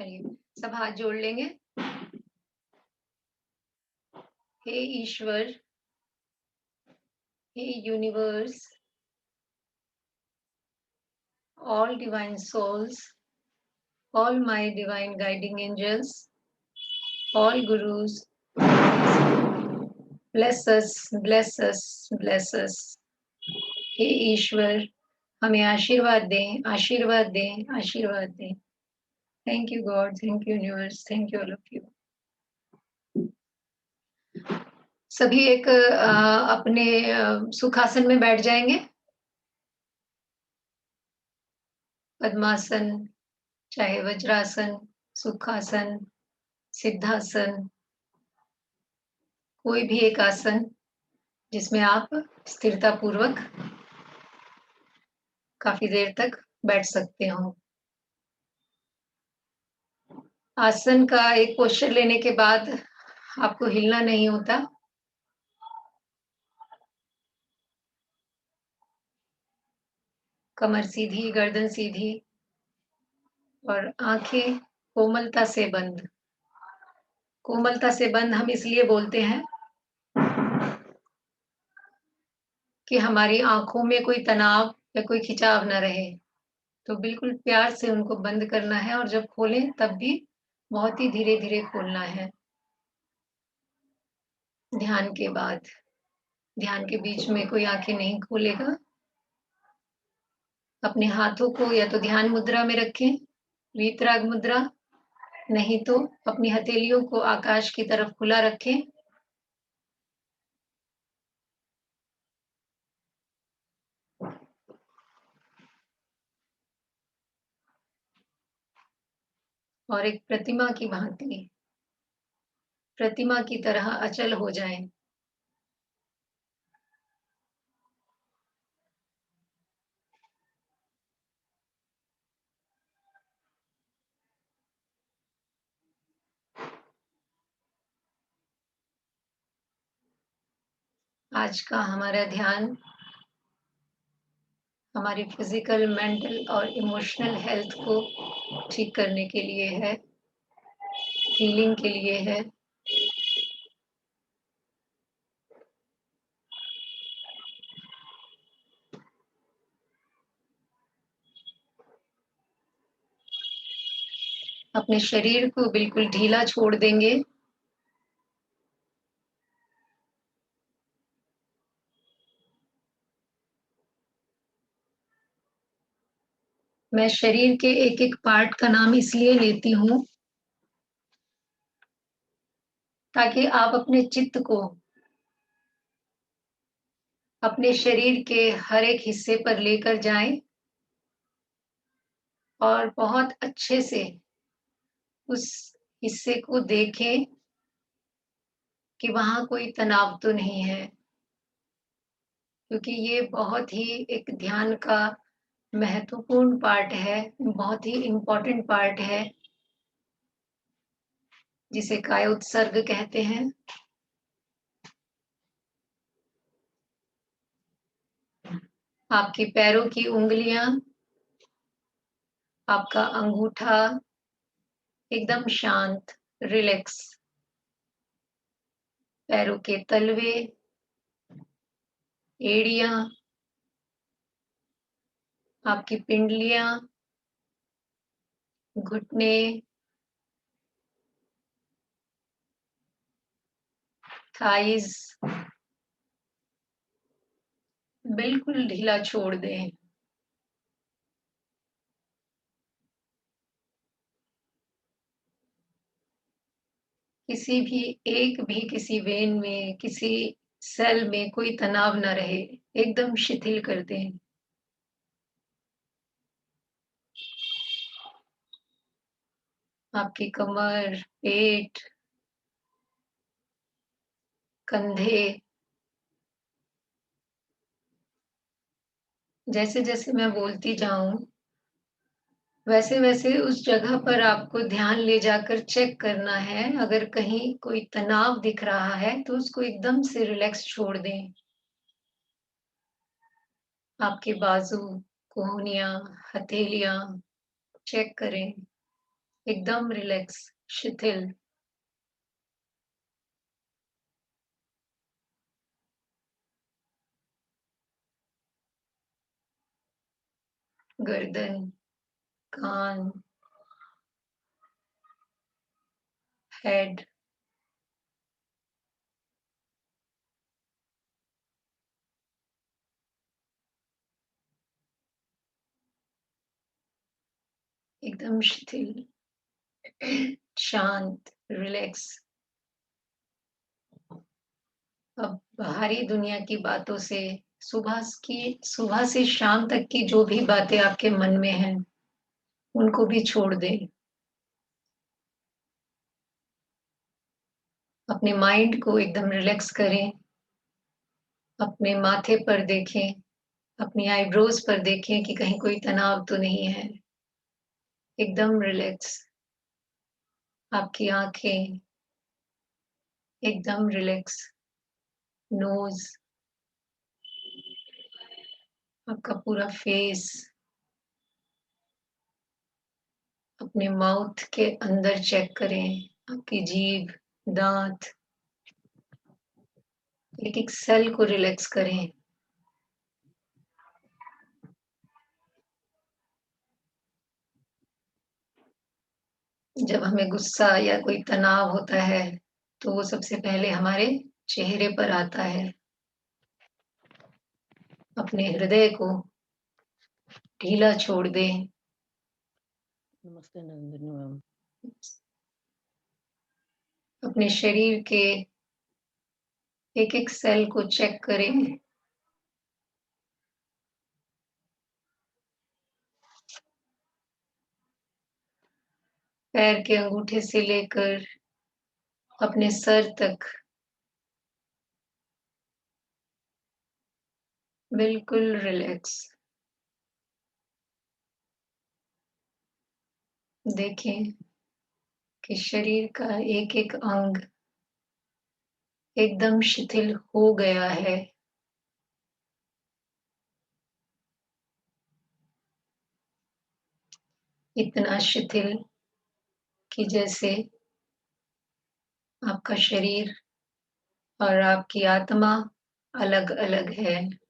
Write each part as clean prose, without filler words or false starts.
चलिए, सब हाथ जोड़ लेंगे। हे ईश्वर, हे universe, all divine souls, all my divine guiding angels, all gurus, bless us, bless us, bless us. हे ईश्वर, हमें आशीर्वाद दें, आशीर्वाद दें, आशीर्वाद दें। Thank you God, thank you universe, thank you all of you. सभी एक अपने सुखासन में बैठ जाएंगे। पद्मासन, चाहे वज्रासन, सुखासन, सिद्धासन, कोई भी एक आसन जिसमें आप स्थिरता पूर्वक काफी देर तक बैठ सकते हो। आसन का एक पोस्चर लेने के बाद आपको हिलना नहीं होता। कमर सीधी, गर्दन सीधी और आंखें कोमलता से बंद। कोमलता से बंद हम इसलिए बोलते हैं कि हमारी आंखों में कोई तनाव या कोई खिंचाव ना रहे। तो बिल्कुल प्यार से उनको बंद करना है और जब खोलें तब भी बहुत ही धीरे-धीरे खोलना है। ध्यान के बाद, ध्यान के बीच में कोई आंखें नहीं खोलेगा। अपने हाथों को या तो ध्यान मुद्रा में रखें, वीतराग मुद्रा, नहीं तो अपनी हथेलियों को आकाश की तरफ खुला रखें। और एक प्रतिमा की भांति, प्रतिमा की तरह अचल हो जाएं। आज का हमारा ध्यान हमारी फिजिकल, मेंटल और इमोशनल हेल्थ को ठीक करने के लिए है, हीलिंग के लिए है। अपने शरीर को बिल्कुल ढीला छोड़ देंगे। मैं शरीर के एक-एक पार्ट का नाम इसलिए लेती हूँ ताकि आप अपने चित्त को अपने शरीर के हर एक हिस्से पर लेकर जाएं और बहुत अच्छे से उस हिस्से को देखें कि वहाँ कोई तनाव तो नहीं है, क्योंकि ये बहुत ही एक ध्यान का महत्वपूर्ण पार्ट है, बहुत ही इम्पोर्टेंट पार्ट है, जिसे कायोत्सर्ग कहते हैं। आपके पैरों की उँगलियाँ, आपका अंगूठा एकदम शांत, रिलैक्स। पैरों के तलवे, एड़ियाँ, आपकी पिंडलियाँ, घुटने, थाइज़ बिल्कुल ढीला छोड़ दें। किसी भी एक भी किसी वेन में, किसी सेल में कोई तनाव ना रहे, एकदम शिथिल कर दें। आपकी कमर, पेट, कंधे, जैसे-जैसे मैं बोलती जाऊँ, वैसे-वैसे उस जगह पर आपको ध्यान ले जाकर चेक करना है। अगर कहीं कोई तनाव दिख रहा है, तो उसको एकदम से रिलैक्स छोड़ दें। आपके बाजू, कोहनियाँ, हथेलियाँ चेक करें। एकदम रिलैक्स, शिथिल, गर्दन, कान, हेड, एकदम शिथिल, शांत, रिलैक्स। अब बाहरी दुनिया की बातों से सुबह से शाम तक की जो भी बातें आपके मन में हैं, उनको भी छोड़ दें। अपने माइंड को एकदम रिलैक्स करें, अपने माथे पर देखें, अपनी आईब्रोज पर देखें कि कहीं कोई तनाव तो नहीं है। एकदम रिलैक्स, आपकी आँखें एकदम रिलैक्स, नोज़, आपका पूरा फेस, अपने माउथ के अंदर चेक करें, आपकी जीभ, दाँत, एक-एक सेल को रिलैक्स करें। जब हमें गुस्सा या कोई तनाव होता है, तो वो सबसे पहले हमारे चेहरे पर आता है। अपने हृदय को ढीला छोड़ दें। नमस्ते नंदिनी मैम। अपने शरीर के एक-एक सेल को चेक करें। पैर के अंगूठे से लेकर अपने सर तक बिल्कुल रिलैक्स। देखें कि शरीर का एक-एक अंग एकदम शिथिल हो गया है। इतना शिथिल कि जैसे आपका शरीर और आपकी आत्मा अलग-अलग है।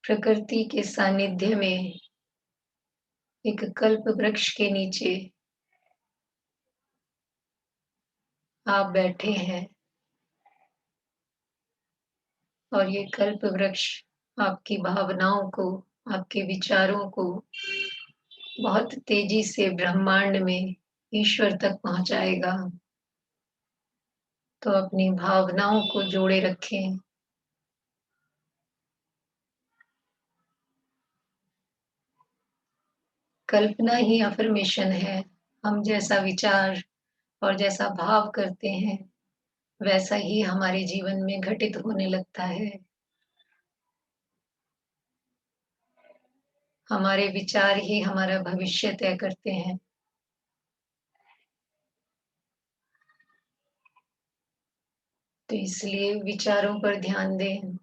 प्रकृति के सानिध्य में एक कल्प वृक्ष के नीचे आप बैठे हैं और ये कल्प वृक्ष आपकी भावनाओं को, आपके विचारों को बहुत तेजी से ब्रह्मांड में ईश्वर तक पहुंचाएगा। तो अपनी भावनाओं को जोड़े रखें। कल्पना ही अफर्मेशन है। हम जैसा विचार और जैसा भाव करते हैं, वैसा ही हमारे जीवन में घटित होने लगता है। हमारे विचार ही हमारा भविष्य तय करते हैं। तो इसलिए विचारों पर ध्यान दें।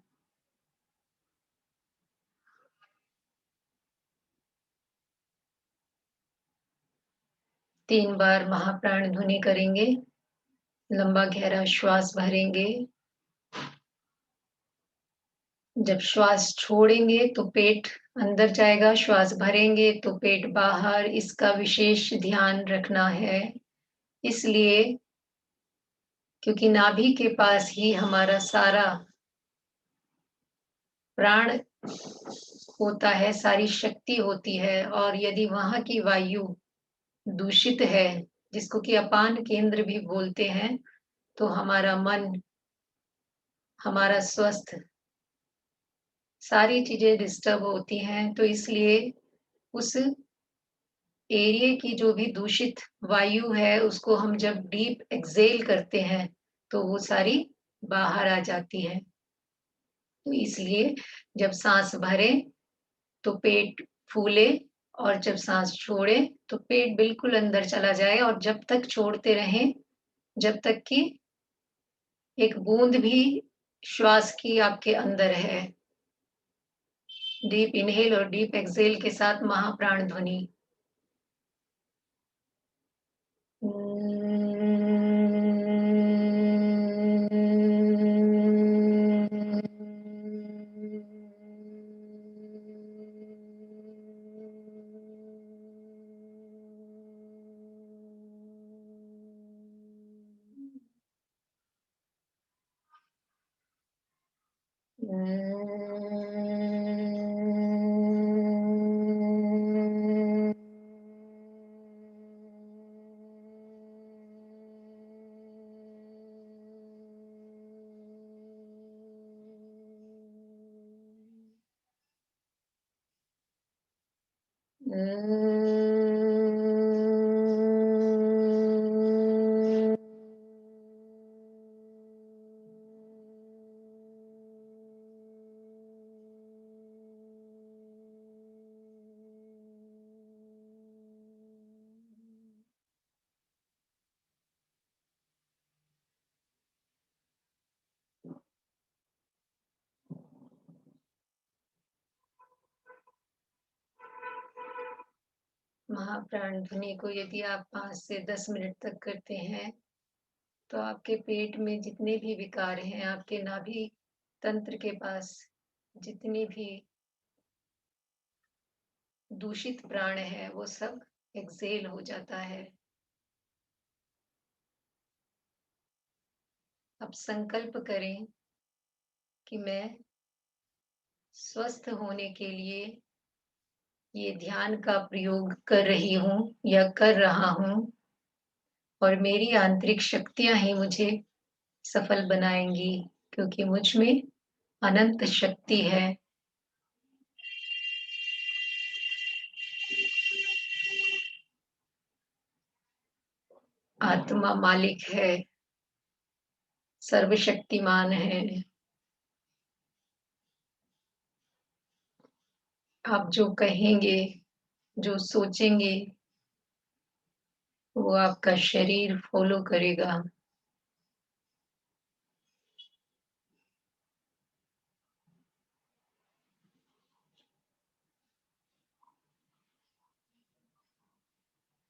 तीन बार महाप्राण ध्वनि करेंगे, लंबा गहरा श्वास भरेंगे। जब श्वास छोड़ेंगे तो पेट अंदर जाएगा, श्वास भरेंगे तो पेट बाहर, इसका विशेष ध्यान रखना है। इसलिए क्योंकि नाभि के पास ही हमारा सारा प्राण होता है, सारी शक्ति होती है, और यदि वहाँ की वायु दूषित है, जिसको कि अपान केंद्र भी बोलते हैं, तो हमारा मन, हमारा स्वस्थ, सारी चीजें डिस्टर्ब होती हैं। तो इसलिए उस एरिया की जो भी दूषित वायु है, उसको हम जब डीप एक्सेल करते हैं, तो वो सारी बाहर आ जाती है। तो इसलिए जब सांस भरे तो पेट फूले, और जब सांस छोड़े तो पेट बिल्कुल अंदर चला जाए, और जब तक छोड़ते रहें, जब तक कि एक बूंद भी श्वास की आपके अंदर है। डीप इनहेल और डीप एक्सहेल के साथ महाप्राण ध्वनि। महाप्राण ध्वनि को यदि आप 5 से 10 मिनट तक करते हैं, तो आपके पेट में जितने भी विकार हैं, आपके नाभि तंत्र के पास जितनी भी दूषित प्राण है, वो सब एक्सहेल हो जाता है। अब संकल्प करें कि मैं स्वस्थ होने के लिए ये ध्यान का प्रयोग कर रही हूँ या कर रहा हूँ, और मेरी आंतरिक शक्तियां ही मुझे सफल बनाएंगी, क्योंकि मुझ में अनंत शक्ति है। आत्मा मालिक है, सर्वशक्तिमान है। आप जो कहेंगे, जो सोचेंगे, वो आपका शरीर फॉलो करेगा।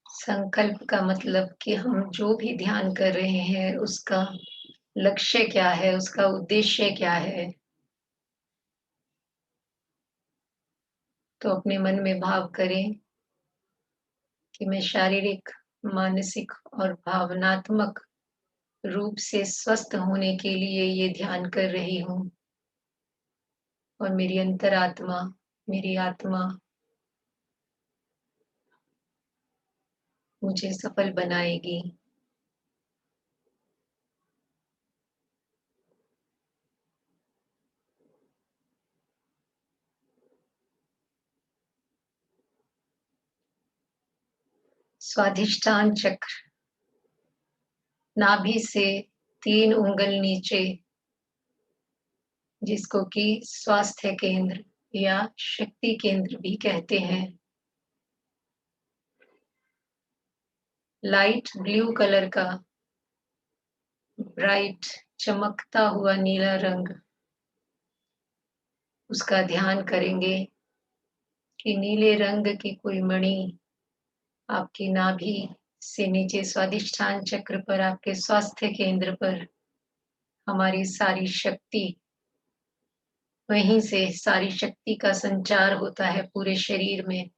संकल्प का मतलब कि हम जो भी ध्यान कर रहे हैं, उसका लक्ष्य क्या है, उसका उद्देश्य क्या है। तो अपने मन में भाव करें कि मैं शारीरिक, मानसिक और भावनात्मक रूप से स्वस्थ होने के लिए ये ध्यान कर रही हूँ, और मेरी अंतरात्मा, मेरी आत्मा मुझे सफल बनाएगी। स्वाधिष्ठान चक्र नाभि से 3 उंगल नीचे, जिसको कि स्वास्थ्य केंद्र या शक्ति केंद्र भी कहते हैं। लाइट ब्लू कलर का ब्राइट चमकता हुआ नीला रंग, उसका ध्यान करेंगे कि नीले रंग की कोई मणि आपकी नाभि से नीचे स्वादिष्ठान चक्र पर, आपके स्वास्थ्य केंद्र पर, हमारी सारी शक्ति, वहीं से सारी शक्ति का संचार होता है पूरे शरीर में।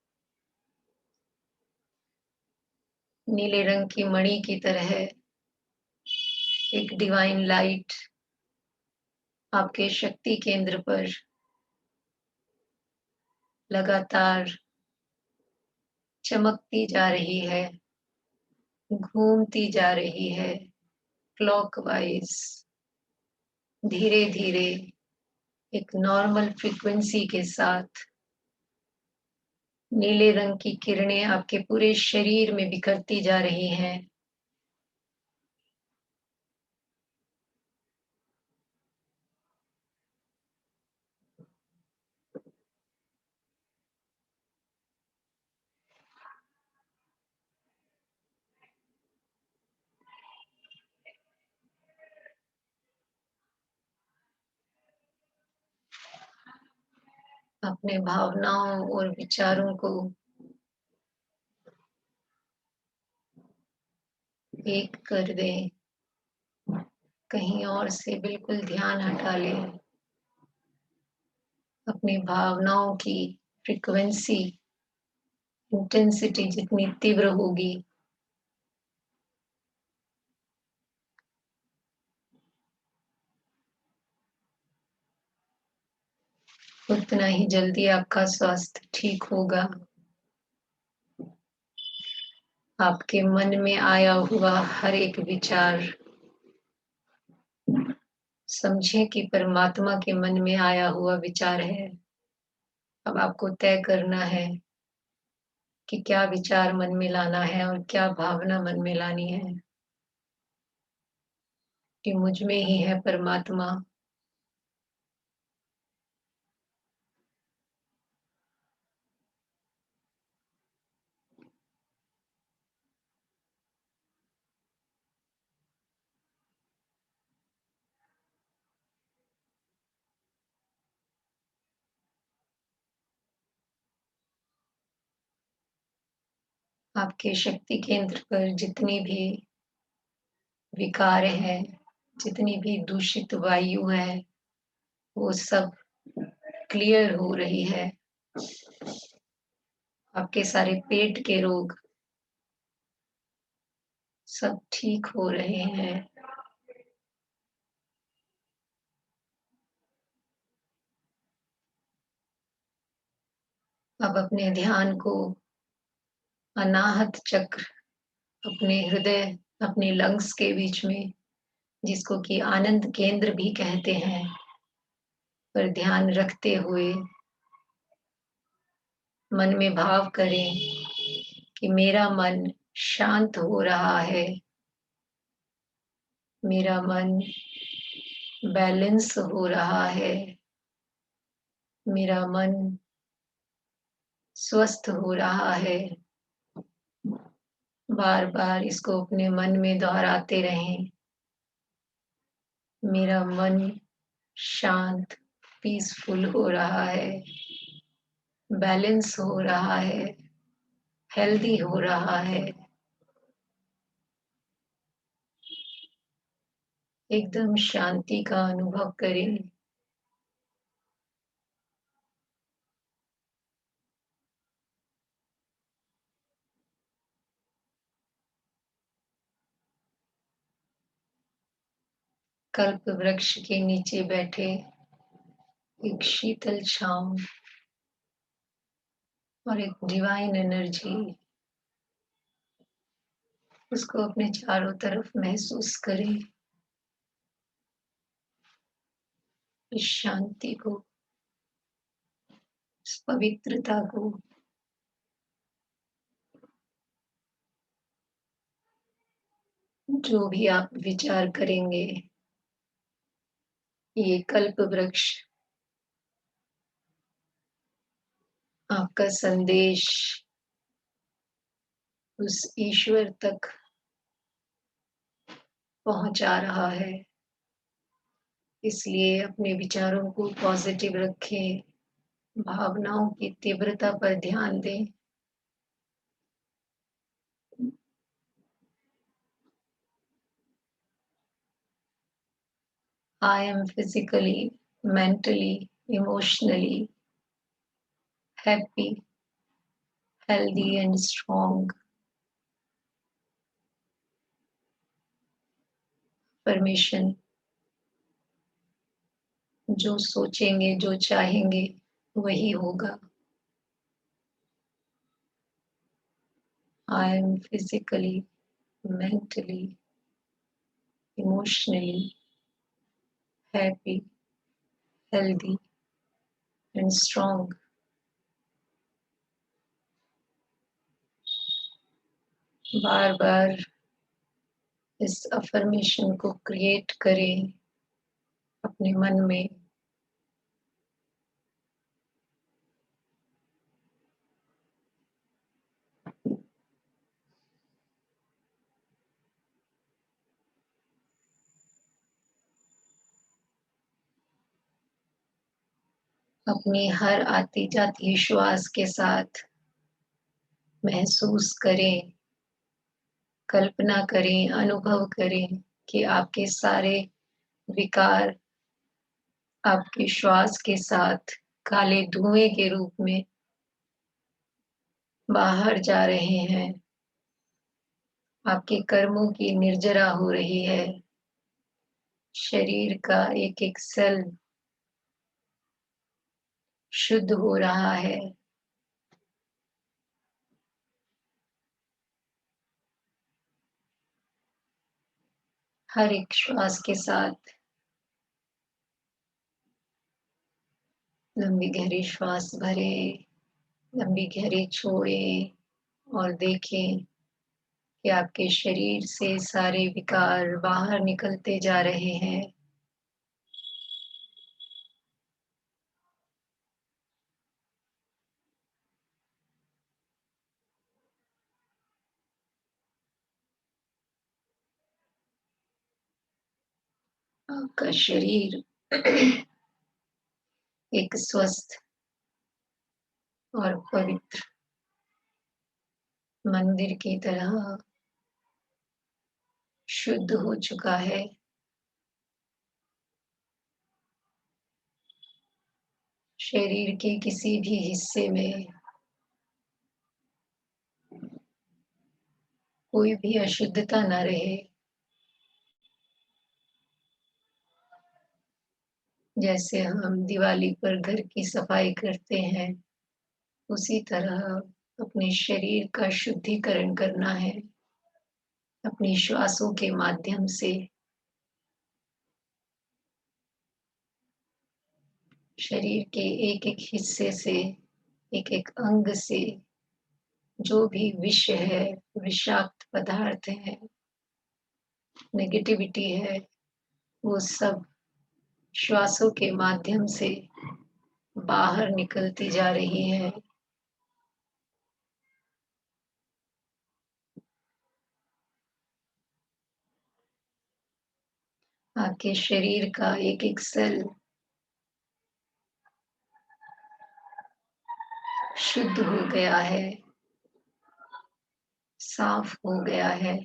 नीले रंग की मणि की तरह एक डिवाइन लाइट आपके शक्ति केंद्र पर लगातार चमकती जा रही है, घूमती जा रही है, क्लॉकवाइज, धीरे धीरे एक नॉर्मल फ्रीक्वेंसी के साथ नीले रंग की किरणें आपके पूरे शरीर में बिखरती जा रही हैं। अपने भावनाओं और विचारों को एक कर दें, कहीं और से बिल्कुल ध्यान हटा लें। अपनी भावनाओं की फ्रीक्वेंसी, इंटेंसिटी जितनी तीव्र होगी, उतना ही जल्दी आपका स्वास्थ्य ठीक होगा। आपके मन में आया हुआ हर एक विचार, समझे कि परमात्मा के मन में आया हुआ विचार है। अब आपको तय करना है कि क्या विचार मन में लाना है और क्या भावना मन में लानी है। कि मुझ में ही है परमात्मा। आपके शक्ति केंद्र पर जितनी भी विकार है, जितनी भी दूषित वायु है, वो सब क्लियर हो रही है। आपके सारे पेट के रोग सब ठीक हो रहे हैं। अब अपने ध्यान को अनाहत चक्र, अपने हृदय, अपने लंग्स के बीच में, जिसको कि आनंद केंद्र भी कहते हैं, पर ध्यान रखते हुए मन में भाव करें कि मेरा मन शांत हो रहा है, मेरा मन बैलेंस हो रहा है, मेरा मन स्वस्थ हो रहा है। बार बार इसको अपने मन में दोहराते रहें। मेरा मन शांत, पीसफुल हो रहा है, बैलेंस हो रहा है, हेल्दी हो रहा है। एकदम शांति का अनुभव करें। कल्प वृक्ष के नीचे बैठे एक शीतल छांव और एक डिवाइन एनर्जी, उसको अपने चारों तरफ महसूस करें। इस शांति को, इस पवित्रता को। जो भी आप विचार करेंगे, ये कल्प वृक्ष आपका संदेश उस ईश्वर तक पहुंचा रहा है। इसलिए अपने विचारों को पॉजिटिव रखें, भावनाओं की तीव्रता पर ध्यान दें। I am physically, mentally, emotionally happy, healthy and strong. Permission, जो सोचेंगे, जो चाहेंगे, वही होगा। I am physically, mentally, emotionally happy, healthy and strong. बार बार इस अफर्मेशन को क्रिएट करें अपने मन में। अपनी हर आती जाती श्वास के साथ महसूस करें, कल्पना करें, अनुभव करें कि आपके सारे विकार आपके श्वास के साथ काले धुएं के रूप में बाहर जा रहे हैं। आपके कर्मों की निर्जरा हो रही है। शरीर का एक एक सेल शुद्ध हो रहा है। हर एक श्वास के साथ लंबी गहरी श्वास भरें, लंबी गहरी छोड़ें और देखें कि आपके शरीर से सारे विकार बाहर निकलते जा रहे हैं। आपका शरीर एक स्वस्थ और पवित्र मंदिर की तरह शुद्ध हो चुका है। शरीर के किसी भी हिस्से में कोई भी अशुद्धता न रहे। जैसे हम दिवाली पर घर की सफाई करते हैं, उसी तरह अपने शरीर का शुद्धिकरण करना है अपनी श्वासों के माध्यम से। शरीर के एक एक हिस्से से, एक एक अंग से जो भी विष है, विषाक्त पदार्थ है, नेगेटिविटी है, वो सब श्वासों के माध्यम से बाहर निकलती जा रही है। आपके शरीर का एक एक सेल शुद्ध हो गया है, साफ हो गया है,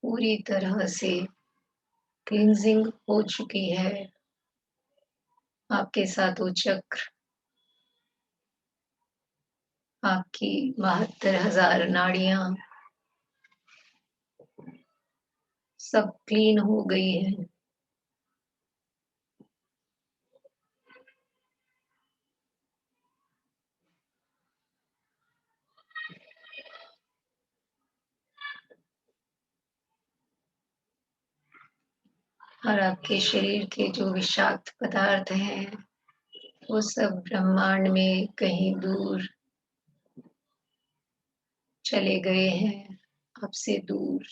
पूरी तरह से क्लींजिंग हो चुकी है। आपके सातों चक्र, आपकी 72,000 नाड़ियां सब क्लीन हो गई हैं। और आपके शरीर के जो विषाक्त पदार्थ हैं, वो सब ब्रह्मांड में कहीं दूर चले गए हैं, आपसे दूर।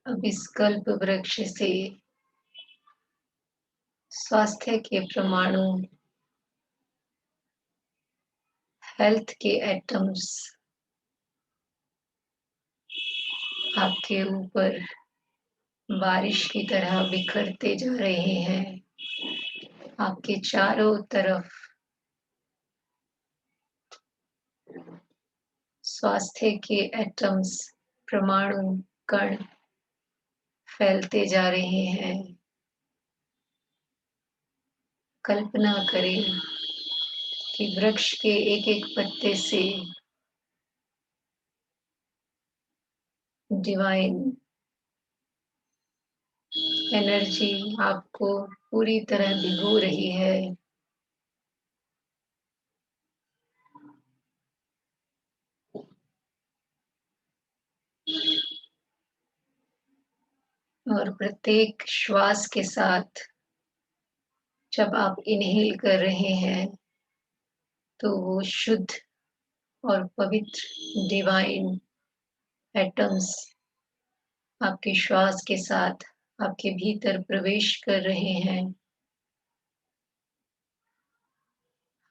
अब इस कल्प वृक्ष से स्वास्थ्य के परमाणु, हेल्थ के एटम्स आपके ऊपर बारिश की तरह बिखरते जा रहे हैं। आपके चारों तरफ स्वास्थ्य के एटम्स, परमाणु कण फैलते जा रहे हैं। कल्पना करें कि वृक्ष के एक एक पत्ते से डिवाइन एनर्जी आपको पूरी तरह भिगो रही है। और प्रत्येक श्वास के साथ जब आप इनहेल कर रहे हैं, तो वो शुद्ध और पवित्र डिवाइन एटम्स आपके श्वास के साथ आपके भीतर प्रवेश कर रहे हैं।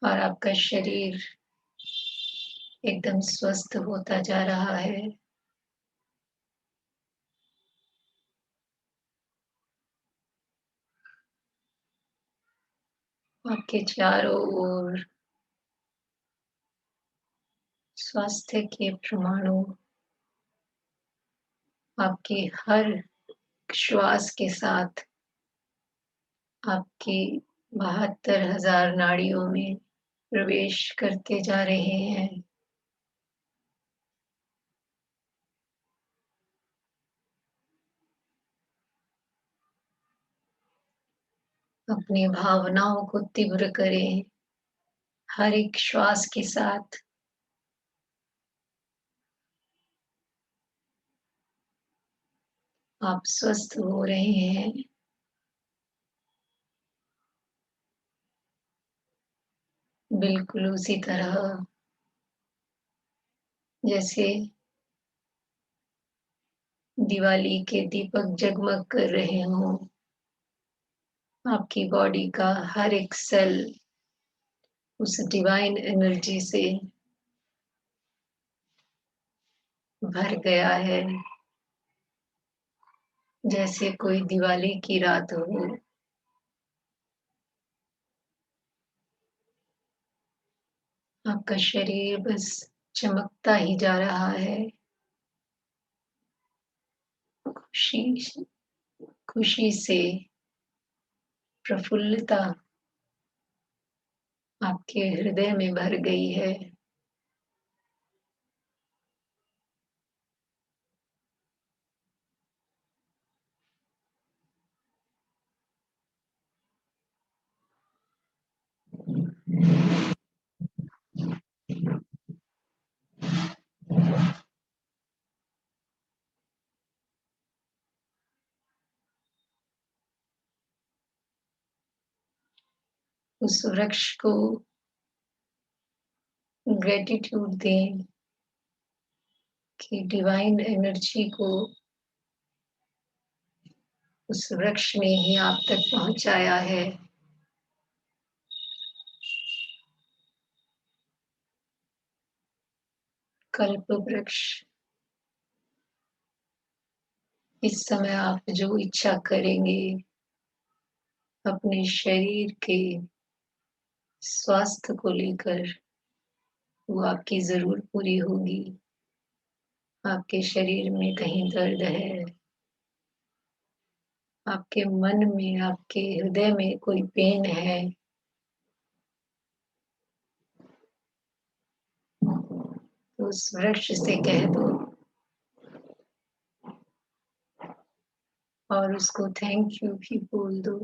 और आपका शरीर एकदम स्वस्थ होता जा रहा है। आपके चारों ओर स्वास्थ्य के परमाणु आपके हर श्वास के साथ आपकी 72,000 नाड़ियों में प्रवेश करते जा रहे हैं। अपनी भावनाओं को तीव्र करें। हर एक श्वास के साथ आप स्वस्थ हो रहे हैं। बिल्कुल उसी तरह जैसे दिवाली के दीपक जगमग कर रहे हों। आपकी बॉडी का हर एक सेल उस डिवाइन एनर्जी से भर गया है। जैसे कोई दिवाली की रात हो। आपका शरीर बस चमकता ही जा रहा है। खुशी खुशी से प्रफुल्लता आपके हृदय में भर गई है। उस वृक्ष को ग्रेटिट्यूड दें कि डिवाइन एनर्जी को उस वृक्ष ने ही आप तक पहुंचाया है। कल्प वृक्ष, इस समय आप जो इच्छा करेंगे अपने शरीर के स्वास्थ्य को लेकर, वो आपकी जरूर पूरी होगी। आपके शरीर में कहीं दर्द है, आपके मन में, आपके हृदय में कोई पेन है, तो उस वृक्ष से कह दो और उसको थैंक यू भी बोल दो।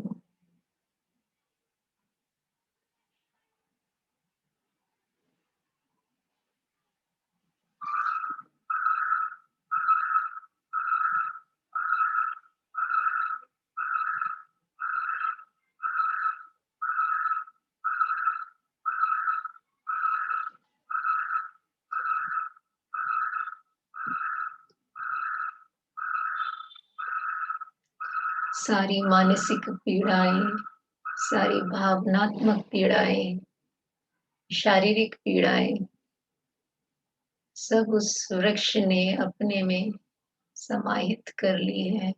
सारी मानसिक पीड़ाएं, सारी भावनात्मक पीड़ाएं, शारीरिक पीड़ाएं, सब उस वृक्ष ने अपने में समाहित कर ली है।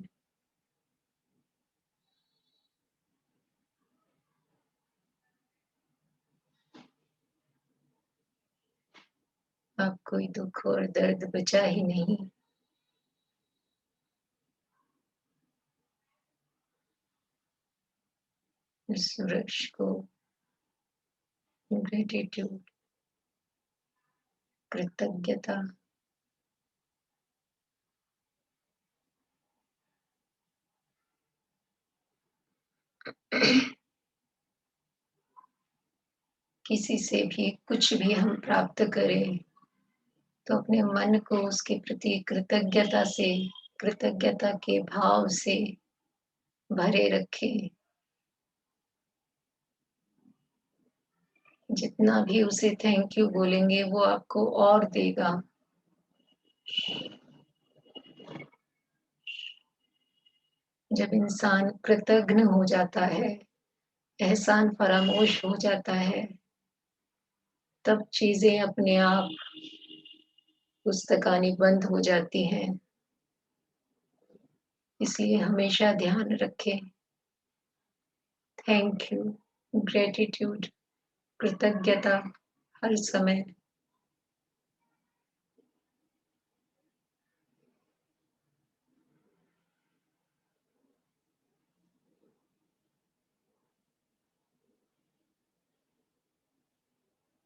अब कोई दुख और दर्द बचा ही नहीं। इस वृक्ष को ग्रेटिट्यूड, कृतज्ञता, किसी से भी कुछ भी हम प्राप्त करें तो अपने मन को उसके प्रति कृतज्ञता से, कृतज्ञता के भाव से भरे रखें। जितना भी उसे थैंक यू बोलेंगे वो आपको और देगा। जब इंसान कृतज्ञ हो जाता है, एहसान फरामोश हो जाता है, तब चीजें अपने आप पुस्तकानी बंद हो जाती हैं। इसलिए हमेशा ध्यान रखें। थैंक यू, ग्रेटिट्यूड, कृतज्ञता हर समय।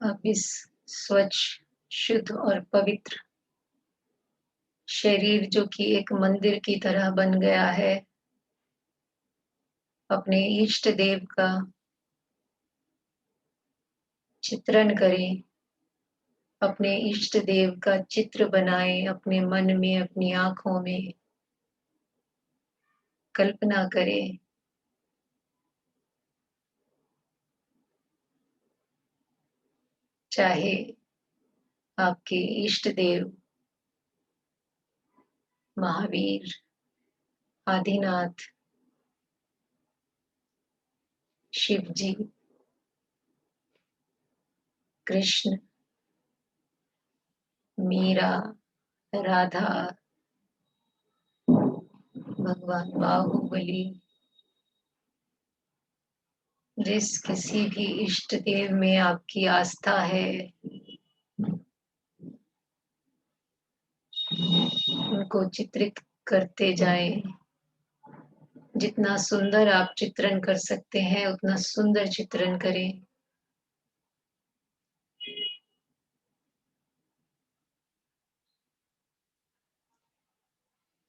अब इस स्वच्छ, शुद्ध और पवित्र शरीर जो कि एक मंदिर की तरह बन गया है, अपने इष्ट देव का चित्रण करें। अपने इष्ट देव का चित्र बनाएं अपने मन में, अपनी आंखों में कल्पना करें। चाहे आपके इष्ट देव महावीर, आदिनाथ, शिव जी, कृष्ण, मीरा, राधा, भगवान बाहुबली, जिस किसी भी इष्ट देव में आपकी आस्था है, उनको चित्रित करते जाएं। जितना सुंदर आप चित्रण कर सकते हैं उतना सुंदर चित्रण करें।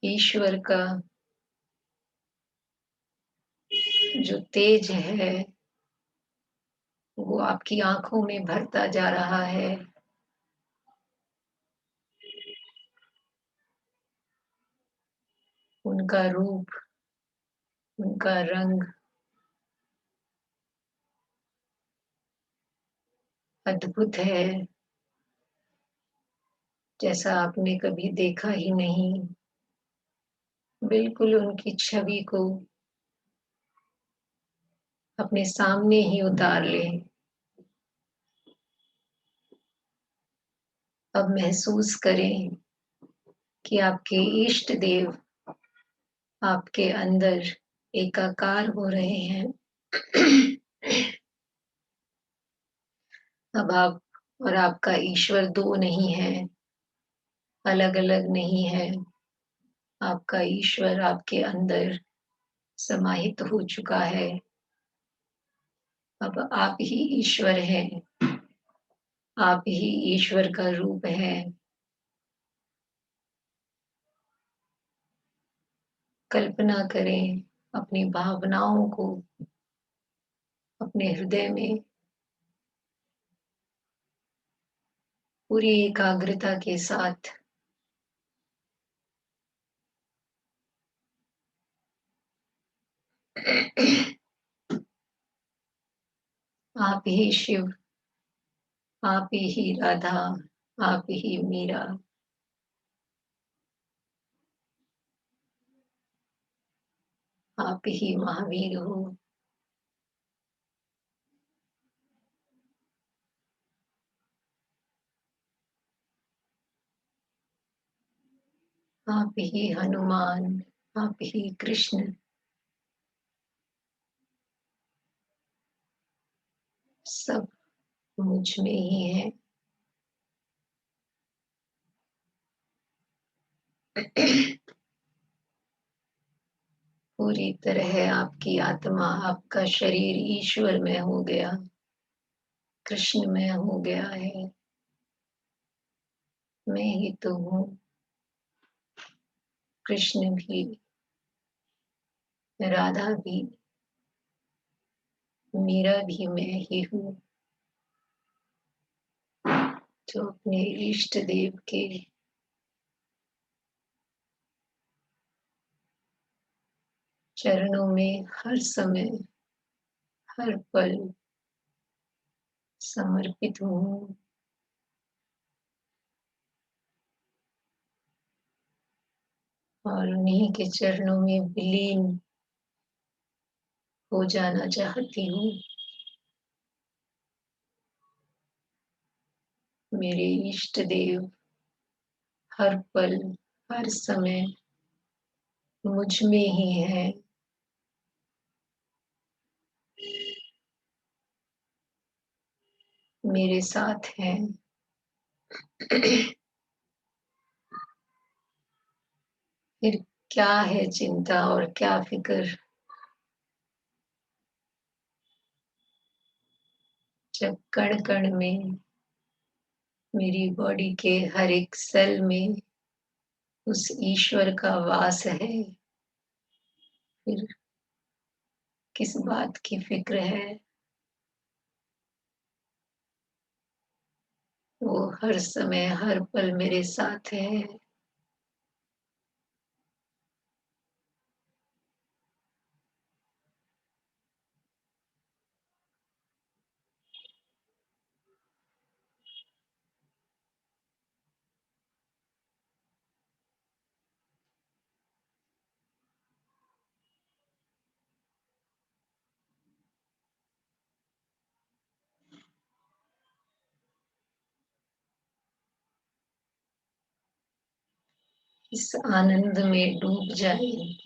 ईश्वर का जो तेज है वो आपकी आंखों में भरता जा रहा है। उनका रूप, उनका रंग अद्भुत है, जैसा आपने कभी देखा ही नहीं। बिल्कुल उनकी छवि को अपने सामने ही उतार लें। अब महसूस करें कि आपके इष्ट देव आपके अंदर एकाकार हो रहे हैं। अब आप और आपका ईश्वर दो नहीं है, अलग अलग नहीं है। आपका ईश्वर आपके अंदर समाहित हो चुका है। अब आप ही ईश्वर हैं, आप ही ईश्वर का रूप है। कल्पना करें अपनी भावनाओं को अपने हृदय में पूरी एकाग्रता के साथ आप ही शिव, आप ही राधा, आप ही मीरा, आप ही महावीर हो। आप ही हनुमान, आप ही कृष्ण, सब मुझ में ही है। पूरी तरह आपकी आत्मा, आपका शरीर ईश्वर में हो गया, कृष्ण में हो गया है। मैं ही तो हूँ, कृष्ण भी, राधा भी, मीरा भी मैं ही हूँ, जो अपने इष्ट देव के चरणों में हर समय, हर पल समर्पित हूँ। और उन्हीं के चरणों में विलीन हो जाना चाहती हूँ। मेरे इष्ट देव हर पल हर समय मुझ में ही है। मेरे साथ है। फिर क्या है चिंता और क्या फिक्र, जब कण कण में मेरी बॉडी के हर एक सेल में उस ईश्वर का वास है। फिर किस बात की फिक्र है, वो हर समय हर पल मेरे साथ है। इस आनंद में डूब जाए।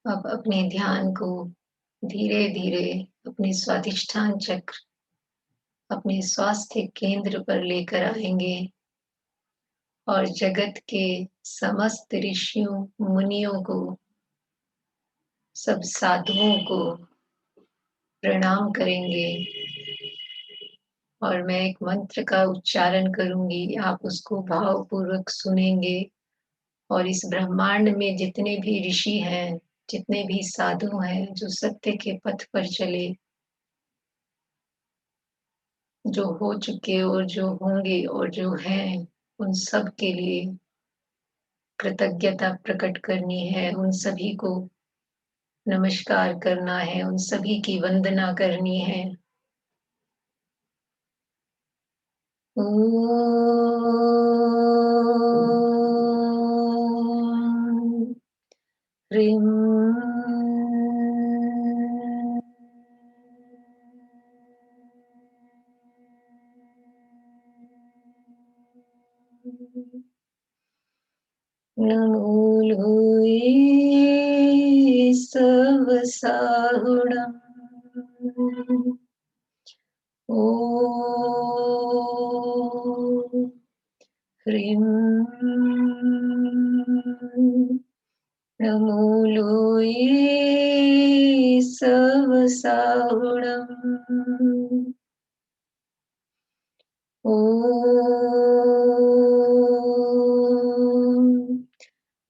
अब अपने ध्यान को धीरे धीरे अपने स्वाधिष्ठान चक्र, अपने स्वास्थ्य केंद्र पर लेकर आएंगे और जगत के समस्त ऋषियों मुनियों को, सब साधुओं को प्रणाम करेंगे। और मैं एक मंत्र का उच्चारण करूंगी, आप उसको भावपूर्वक सुनेंगे। और इस ब्रह्मांड में जितने भी ऋषि हैं, जितने भी साधु हैं जो सत्य के पथ पर चले, जो हो चुके और जो होंगे और जो हैं, उन सब के लिए कृतज्ञता प्रकट करनी है। उन सभी को नमस्कार करना है, उन सभी की वंदना करनी है। ओम ह्रीं नमो लोये सवसाहुणम्। ॐ ह्रीं नमो लोये सवसाहुणम्। ॐ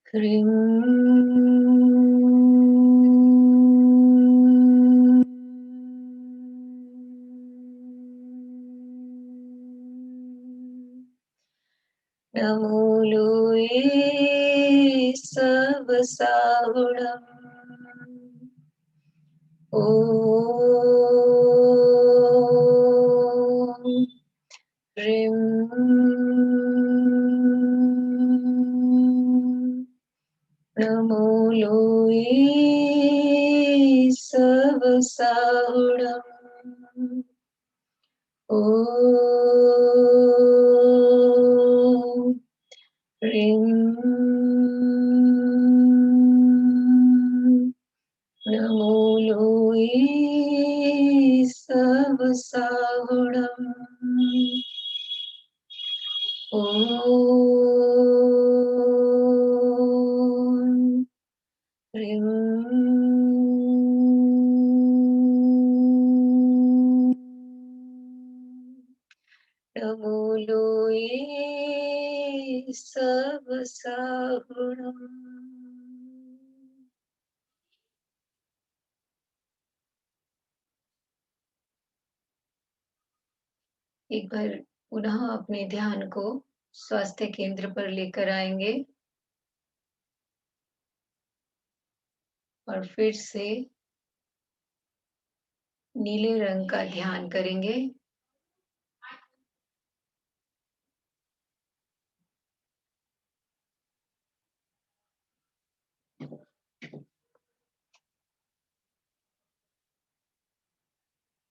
ह्रीं नमो लोये सवसाहुणम्। ॐ ह्रीं नमो लोये सवसाहुणम्। ॐ ह्रीं नमो लोये सवसाहुणम्। ॐ ह्रीं नमो बोलो ये सब साहुणम। एक बार पुनः अपने ध्यान को स्वास्थ्य केंद्र पर लेकर आएंगे और फिर से नीले रंग का ध्यान करेंगे।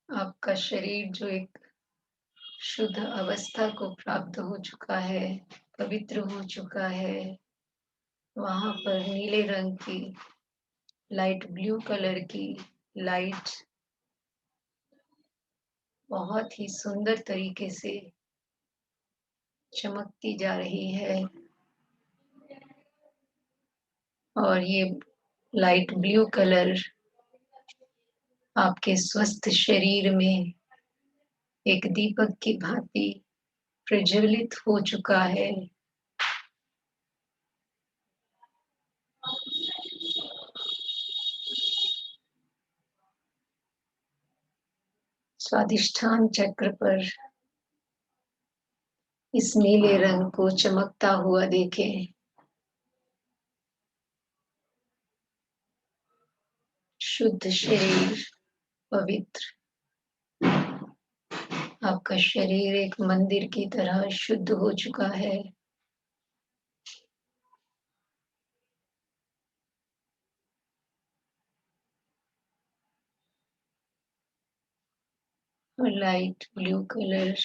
आपका शरीर जो एक शुद्ध अवस्था को प्राप्त हो चुका है, पवित्र हो चुका है, वहां पर नीले रंग की, लाइट ब्लू कलर की लाइट बहुत ही सुंदर तरीके से चमकती जा रही है और ये लाइट ब्लू कलर आपके स्वस्थ शरीर में एक दीपक की भांति प्रज्वलित हो चुका है। स्वादिष्ठान चक्र पर इस नीले रंग को चमकता हुआ देखें। शुद्ध शरीर, पवित्र, आपका शरीर एक मंदिर की तरह शुद्ध हो चुका है। और लाइट ब्लू कलर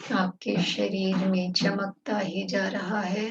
आपके शरीर में चमकता ही जा रहा है।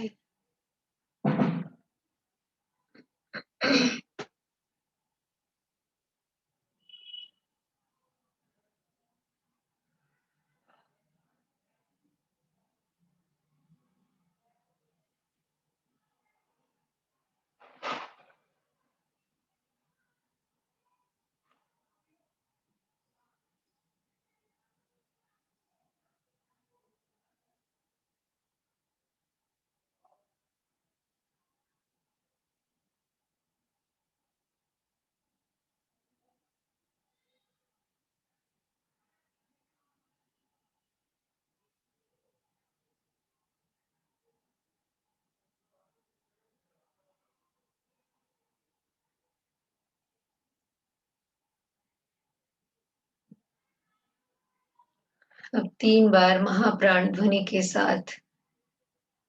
अब 3 बार महाप्राण ध्वनि के साथ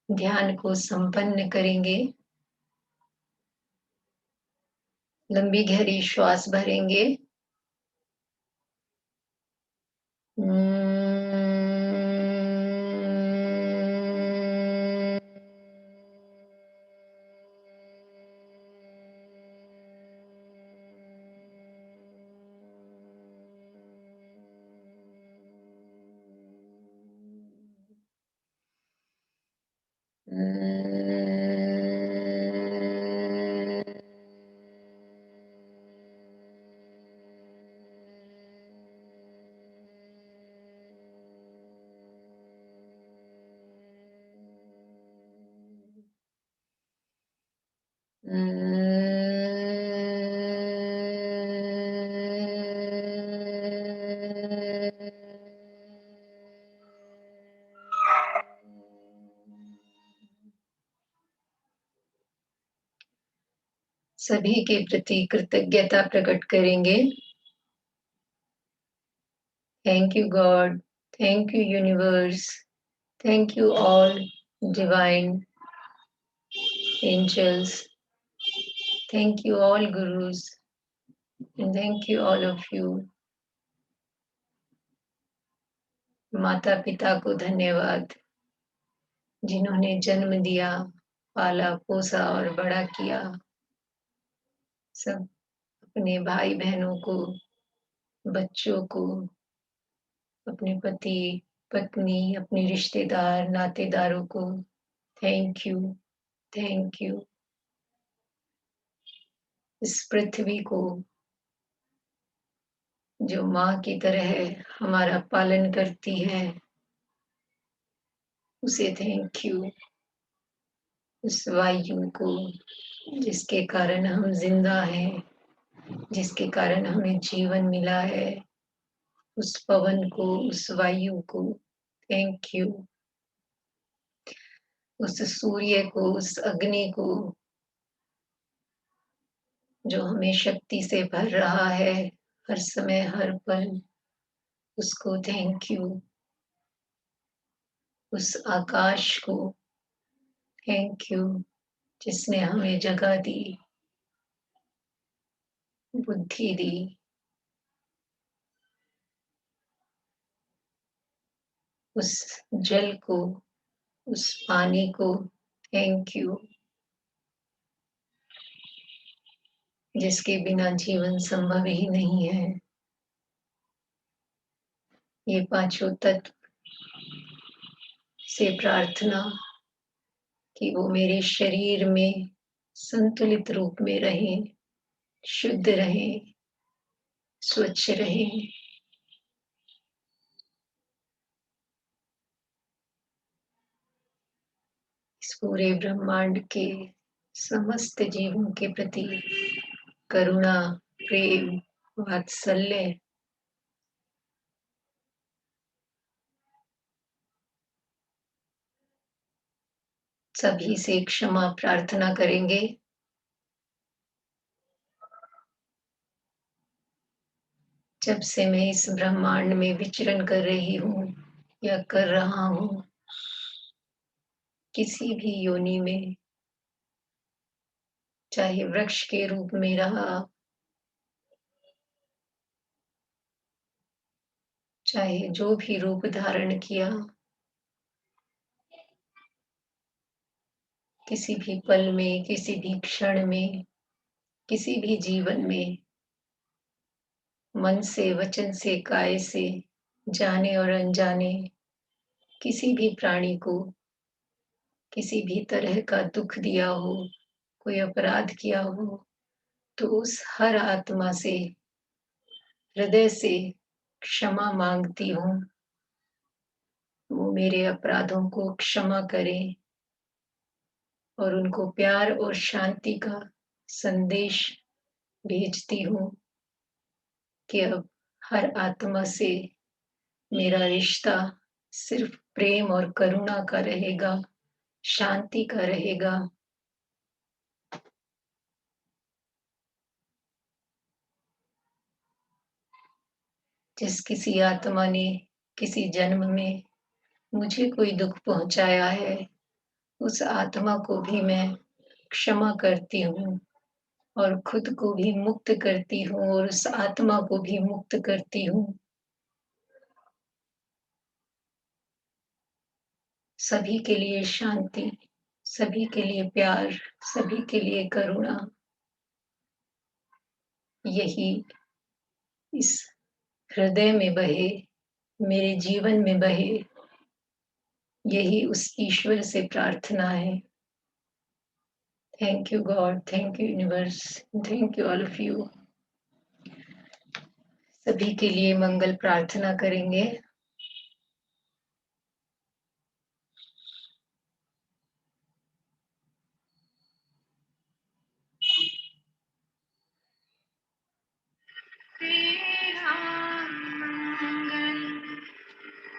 ध्यान को संपन्न करेंगे। लंबी गहरी श्वास भरेंगे। सभी के प्रति कृतज्ञता प्रकट करेंगे। Thank you God, thank you universe, thank you all divine angels, thank you all gurus, and thank you all of you. माता पिता को धन्यवाद जिन्होंने जन्म दिया, पाला पोसा और बड़ा किया। सब अपने भाई बहनों को, बच्चों को, अपने पति पत्नी, अपने रिश्तेदार नातेदारों को थैंक यू, थैंक यू। इस पृथ्वी को जो माँ की तरह हमारा पालन करती है, उसे थैंक यू। उस वायु को जिसके कारण हम जिंदा हैं, जिसके कारण हमें जीवन मिला है, उस पवन को, उस वायु को थैंक यू। उस सूर्य को, उस अग्नि को जो हमें शक्ति से भर रहा है हर समय हर पल, उसको थैंक यू। उस आकाश को थैंक यू जिसने हमें जगह दी, बुद्धि दी। उस जल को, उस पानी को थैंक यू जिसके बिना जीवन संभव ही नहीं है। ये पांचों तत्व से प्रार्थना कि वो मेरे शरीर में संतुलित रूप में रहे, शुद्ध रहे, स्वच्छ रहे। इस पूरे ब्रह्मांड के समस्त जीवों के प्रति करुणा, प्रेम, वात्सल्य सभी से क्षमा प्रार्थना करेंगे। जब से मैं इस ब्रह्मांड में विचरण कर रही हूँ या कर रहा हूँ, किसी भी योनि में, चाहे वृक्ष के रूप में रहा, चाहे जो भी रूप धारण किया, किसी भी पल में, किसी भी क्षण में, किसी भी जीवन में, मन से, वचन से, काय से, जाने और अनजाने, किसी भी प्राणी को किसी भी तरह का दुख दिया हो, कोई अपराध किया हो, तो उस हर आत्मा से हृदय से क्षमा मांगती हूँ। वो मेरे अपराधों को क्षमा करें और उनको प्यार और शांति का संदेश भेजती हूँ कि अब हर आत्मा से मेरा रिश्ता सिर्फ प्रेम और करुणा का रहेगा, शांति का रहेगा। जिस किसी आत्मा ने किसी जन्म में मुझे कोई दुख पहुंचाया है, उस आत्मा को भी मैं क्षमा करती हूँ और खुद को भी मुक्त करती हूँ और उस आत्मा को भी मुक्त करती हूँ। सभी के लिए शांति, सभी के लिए प्यार, सभी के लिए करुणा, यही इस हृदय में बहे, मेरे जीवन में बहे। यही उस ईश्वर से प्रार्थना है। Thank you God, thank you universe, thank you all of you. सभी के लिए मंगल प्रार्थना करेंगे। तेरा मंगल,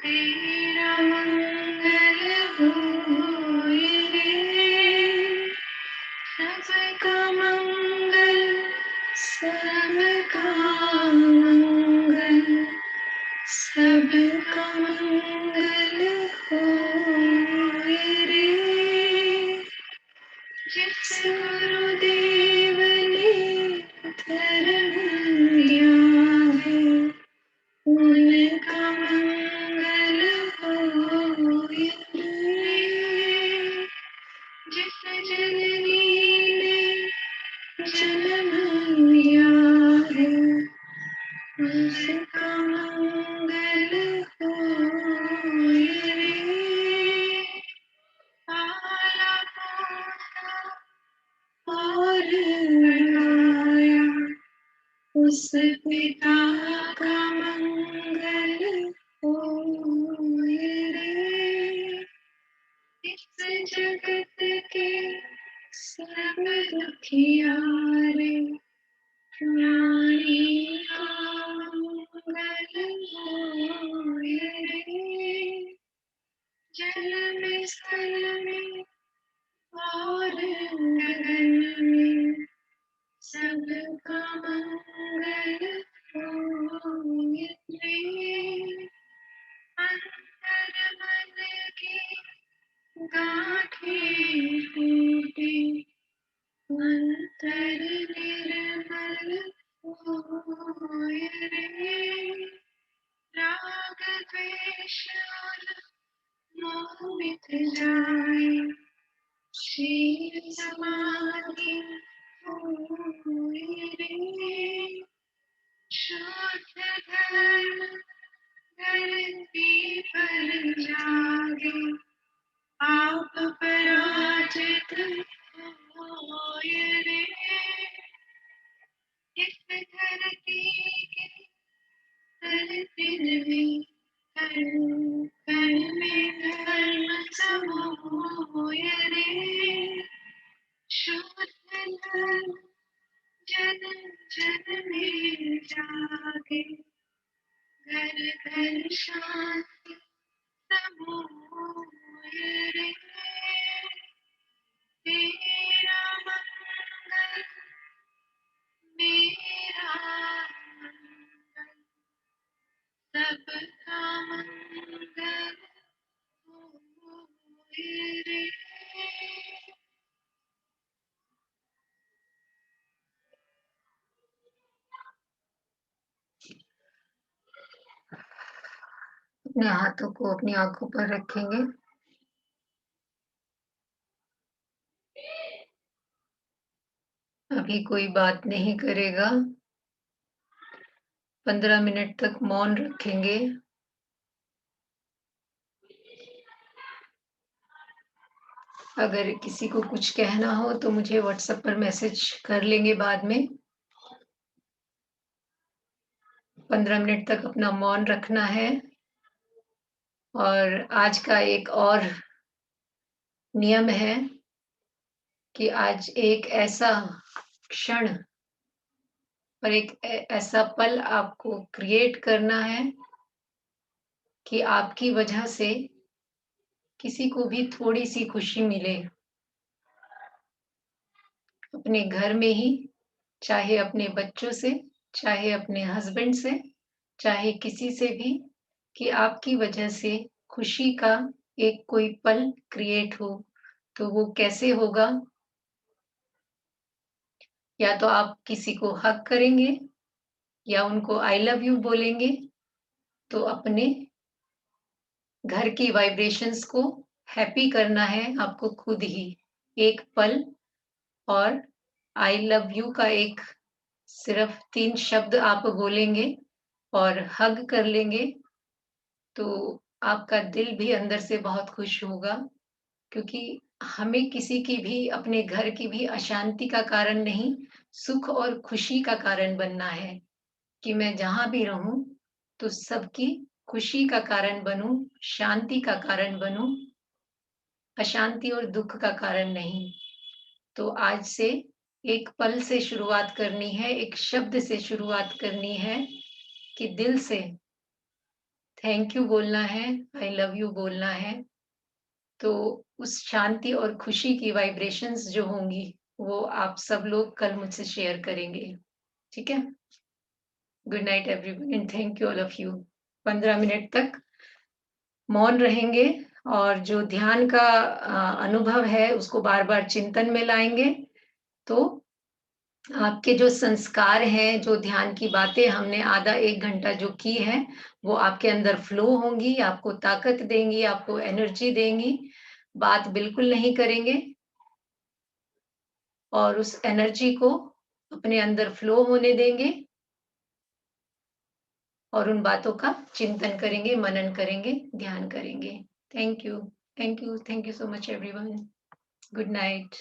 तेरा मंगल होए रे, सबका मंगल, सबका मंगल, सबका मंगल होए रे। जिस गुरुदेव ने धर्म दिया है, उनका मंगल हो पिता का मंगल होए रे, इस जगत के सब दुखियारे प्राणी का मंगल होए रे, जल में स्थल में और गगन में सबका मंगल होए रे, अंतर मन की गांठें टूटे, अंतर निर्मल होए रे, राग द्वेष और मोह मिट जाए, शील समाधि होए रे, शुद्ध धर्म धरती पर जागे, आप पराजित होए रे, इस धरती के हर दिन में कण कण में धर्म समोए रे, शुद्ध धर्म जन जन में जागे, घर घर शांति समोए रे, तेरा मंगल मेरा मंगल, सबका मंगल होए रे। अपने हाथों को अपनी आंखों पर रखेंगे, अभी कोई बात नहीं करेगा, 15 मिनट तक मौन रखेंगे। अगर किसी को कुछ कहना हो तो मुझे व्हाट्सएप पर मैसेज कर लेंगे बाद में। 15 मिनट तक अपना मौन रखना है। और आज का एक और नियम है कि आज एक ऐसा क्षण और एक ऐसा पल आपको क्रिएट करना है कि आपकी वजह से किसी को भी थोड़ी-सी खुशी मिले। अपने घर में ही, चाहे अपने बच्चों से, चाहे अपने हस्बैंड से, चाहे किसी से भी, कि आपकी वजह से खुशी का एक कोई पल क्रिएट हो। तो वो कैसे होगा? या तो आप किसी को हग करेंगे या उनको आई लव यू बोलेंगे, तो अपने घर की वाइब्रेशंस को हैप्पी करना है आपको खुद ही। एक पल और आई लव यू का एक सिर्फ 3 शब्द आप बोलेंगे और हग कर लेंगे, तो आपका दिल भी अंदर से बहुत खुश होगा। क्योंकि हमें किसी की भी, अपने घर की भी अशांति का कारण नहीं, सुख और खुशी का कारण बनना है। कि मैं जहाँ भी रहूँ, तो सबकी खुशी का कारण बनूँ, शांति का कारण बनूँ, अशांति और दुःख का कारण नहीं। तो आज से एक पल से शुरुआत करनी है, एक शब्द से शुरुआत करनी है कि दिल से थैंक यू बोलना है, आई लव यू बोलना है। तो उस शांति और खुशी की वाइब्रेशंस जो होंगी, वो आप सब लोग कल मुझसे शेयर करेंगे। ठीक है? Good night everyone and thank you all of you. 15 minute तक मौन रहेंगे और जो ध्यान का अनुभव है उसको बार-बार चिंतन में लाएँगे, तो आपके जो संस्कार हैं, जो ध्यान की बातें हमने आधा 1 घंटा जो की है, वो आपके अंदर फ्लो होंगी, आपको ताकत देंगी, आपको एनर्जी देंगी। बात बिल्कुल नहीं करेंगे और उस एनर्जी को अपने अंदर फ्लो होने देंगे और उन बातों का चिंतन करेंगे, मनन करेंगे, ध्यान करेंगे। Thank you, thank you, thank you so much everyone. Good night.